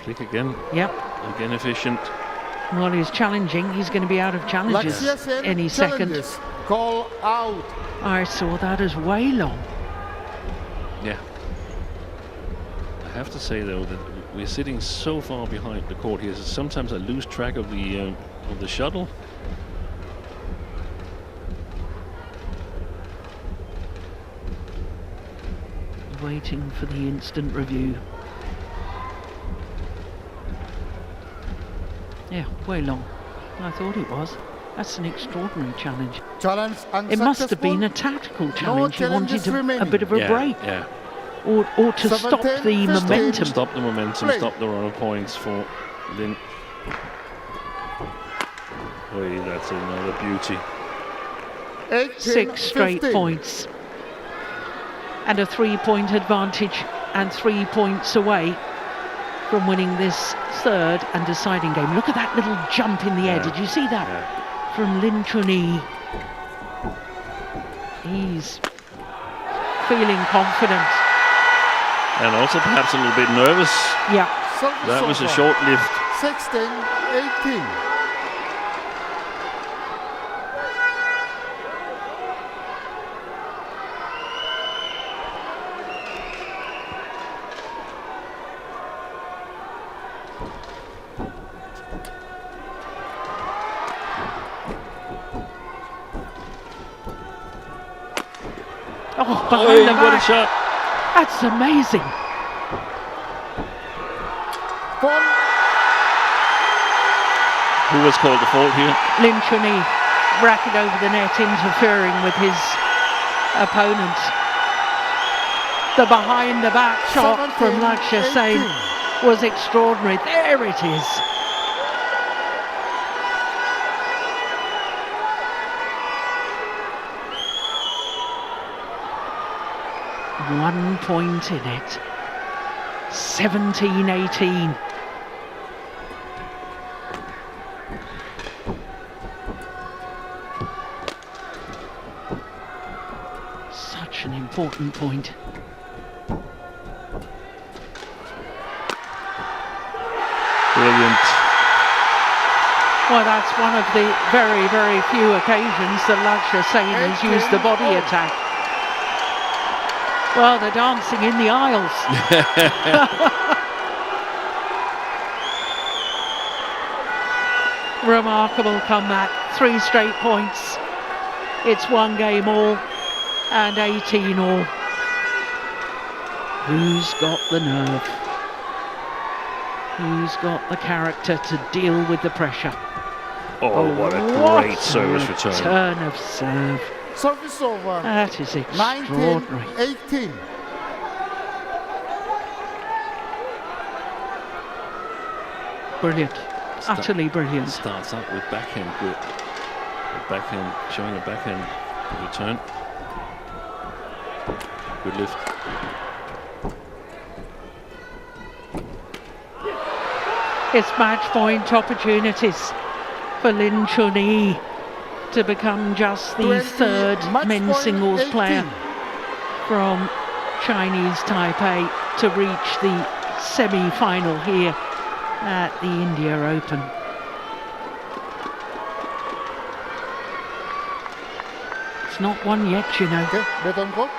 Flick again,
Yep.
again efficient.
While he's challenging, he's going to be out of challenges
Lakshya Sen
any second.
challenges. Call out.
I saw that as way long.
Yeah. I have to say though that we're sitting so far behind the court here, so sometimes I lose track of the shuttle.
Waiting for the instant review. Yeah, way long. I thought it was. That's an extraordinary challenge.
Challenge unsuccessful.
It must have been a tactical challenge. He wanted
challenges
a
remaining.
bit of a
Yeah,
break,
yeah.
or to stop
17,
the
15.
momentum.
Stop the momentum,
Play.
stop the run of points for Lin. Oh, that's another beauty.
18,
6 straight
15.
points. And a 3-point advantage, and 3 points away from winning this third and deciding game. Look at that little jump in the air.
Yeah.
Did you see that?
Yeah.
From Lin Chun-Yi. He's feeling confident.
And also perhaps a little bit nervous.
Yeah.
That was a short lift.
16, 18.
Oh,
Oh,
behind the
what a
back.
shot.
That's amazing.
Paul.
Who was called the fault here?
Lin Chun-Yi, racket over the net, interfering with his opponent. The behind the back shot from
17,
Lakshya Sen
18.
was extraordinary. There it is. One point in it. 17-18. Such an important point.
Brilliant.
Well, that's one of the very, very few occasions that Lakshya Sen has used the body attack. Well, they're dancing in the aisles. Remarkable comeback, 3 straight points. It's 1 game all and 18 all. Who's got the nerve? Who's got the character to deal with the pressure?
Oh, what a great service return.
Turn of serve.
Service over.
That is extraordinary.
19-18.
Brilliant. Utterly brilliant.
Starts up with backhand grip. The backhand, showing a backhand return. Good lift.
It's match point opportunities for Lin Chun-Yi to become just the 3rd men's singles
18.
player from Chinese Taipei to reach the semi-final here at the India Open. It's not won yet, you know.
Okay, bet on court.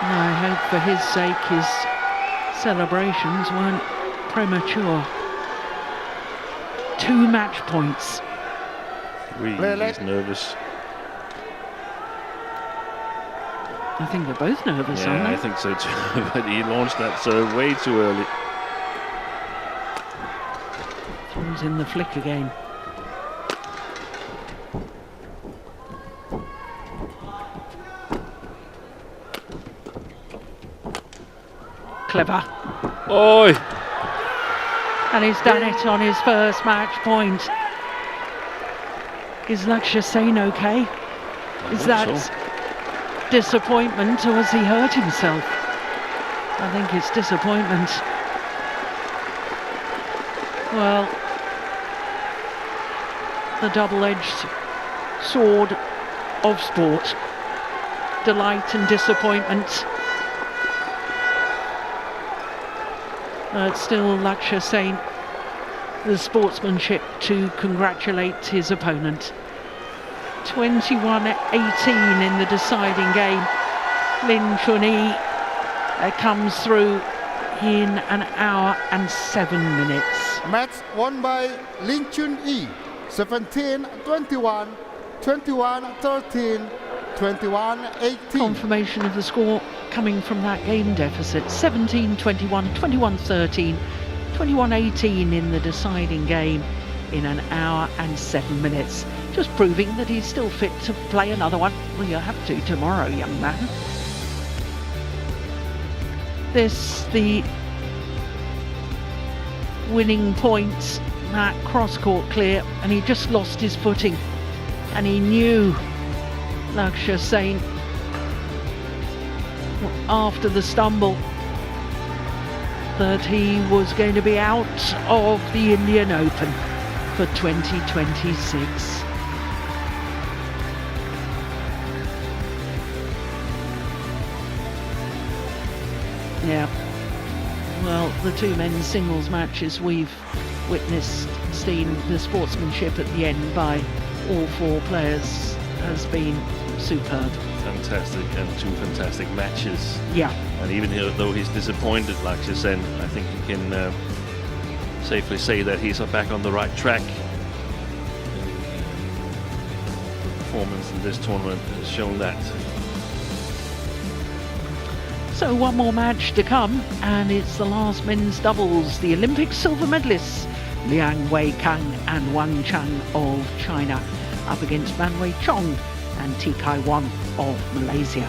I hope for his sake his celebrations weren't premature. 2 match points.
Really, he's nervous.
I think they're both nervous,
Yeah,
aren't they?
I think so too. But he launched that serve way too early.
Throws in the flick again. Clever.
Oi!
And he's done it on his first match point. Is Lakshya Sen okay? Is that disappointment, or has he hurt himself? I think it's disappointment. Well, the double-edged sword of sport. Delight and disappointment. Still Lakshya Sen, the sportsmanship to congratulate his opponent. 21-18 in the deciding game. Lin Chun-Yi comes through in 1 hour and 7 minutes.
Match won by Lin Chun-Yi. 17-21, 21-13, 21-18.
Confirmation of the score coming from that game deficit. 17-21, 21-13, 21-18 in the deciding game in 1 hour and 7 minutes. Just proving that he's still fit to play another one. Well, you'll have to tomorrow, young man. This, the winning points, that cross-court clear, and he just lost his footing. And he knew, Lakshya Sen, after the stumble, that he was going to be out of the Indian Open for 2026. Yeah, well, the 2 men's singles matches we've witnessed, seen the sportsmanship at the end by all 4 players has been superb.
Fantastic, and 2 fantastic matches.
Yeah.
And even though he's disappointed, Lakshya Sen, I think he can safely say that he's back on the right track. The performance in this tournament has shown that.
So 1 more match to come, and it's the last men's doubles. The Olympic silver medalists Liang Wei-Kang and Wang Chang of China up against Man Wei Chong and T Kai Wan of Malaysia.